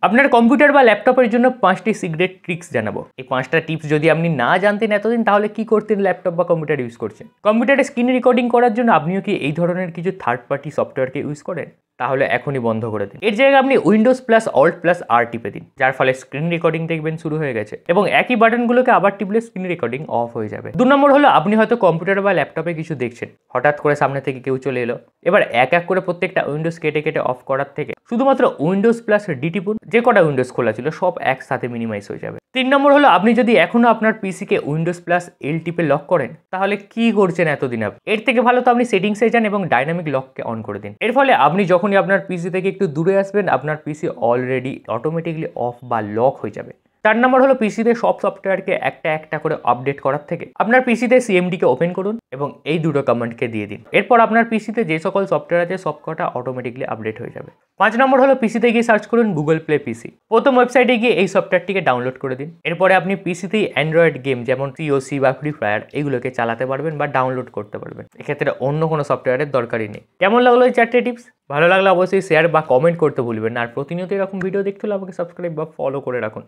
আপনার কম্পিউটার বা ল্যাপটপের জন্য 5টি সিক্রেট ট্রিক্স জানাবো। এই 5টা টিপস যদি আপনি না জানতেন এতদিন, তাহলে কি করতেন ল্যাপটপ বা কম্পিউটার ইউজ করছেন? কম্পিউটারে স্ক্রিন রেকর্ডিং করার জন্য আপনিও কি এই ধরনের কিছু থার্ড পার্টি সফটওয়্যারকে ইউজ করেন? তাহলে এখনই বন্ধ করে দিন। এর জায়গায় আপনি উইন্ডোজ প্লাস অল্ট প্লাস আর টিপে দিন, যার ফলে স্ক্রিন রেকর্ডিং দেখবেন শুরু হয়ে গেছে এবং একই বাটনগুলোকে আবার টিপলে স্ক্রিন রেকর্ডিং অফ হয়ে যাবে। 2 নম্বর হলো, আপনি হয়তো কম্পিউটার বা ল্যাপটপে কিছু দেখছেন, হঠাৎ করে সামনে থেকে কেউ চলে এলো। এবার এক এক করে প্রত্যেকটা উইন্ডোজ কেটে কেটে অফ করার থেকে শুধুমাত্র উইন্ডোজ প্লাস ডি টিপুন, যে কটা উইন্ডোজ খোলা ছিল সব একসাথে মিনিমাইজ হয়ে যাবে। 3 নম্বর হলো, আপনি যদি এখনো আপনার পিসিকে উইন্ডোজ প্লাস এল টিপে লক করেন, তাহলে কি করছেন এতদিন আপনি? এর থেকে ভালো তো আপনি সেটিংসে যান এবং ডাইনামিক লককে অন করে দিন। এর ফলে আপনি যখনই আপনার পিসি থেকে একটু দূরে আসবেন, আপনার পিসি অলরেডি অটোমেটিকলি অফ বা লক হয়ে যাবে। 4 নম্বর হলো, পিসিতে সব সফটওয়্যারকে একটা একটা করে আপডেট করার থেকে আপনার পিসিতে সিএমডিকে ওপেন করুন এবং এই দুটো কমান্ডকে দিয়ে দিন। এরপর আপনার পিসিতে যে সকল সফটওয়্যার আছে সব কটা অটোমেটিকলি আপডেট হয়ে যাবে। 5 নম্বর হলো, পিসিতে গিয়ে সার্চ করুন গুগল প্লে পিসি। প্রথম ওয়েবসাইটে গিয়ে এই সফটওয়্যারটিকে ডাউনলোড করে দিন। এরপরে আপনি পিসিতেই অ্যান্ড্রয়েড গেম যেমন সিওসি বা ফ্রি ফায়ার এগুলোকে চালাতে পারবেন বা ডাউনলোড করতে পারবেন। এক্ষেত্রে অন্য কোনো সফটওয়্যারের দরকারই নেই। কেমন লাগলো এই 4টে টিপস? ভালো লাগলে অবশ্যই শেয়ার বা কমেন্ট করতে ভুলবেন না। আর প্রতিনিয়ত এরকম ভিডিও দেখতে হলে আমাকে সাবস্ক্রাইব বা ফলো করে রাখুন।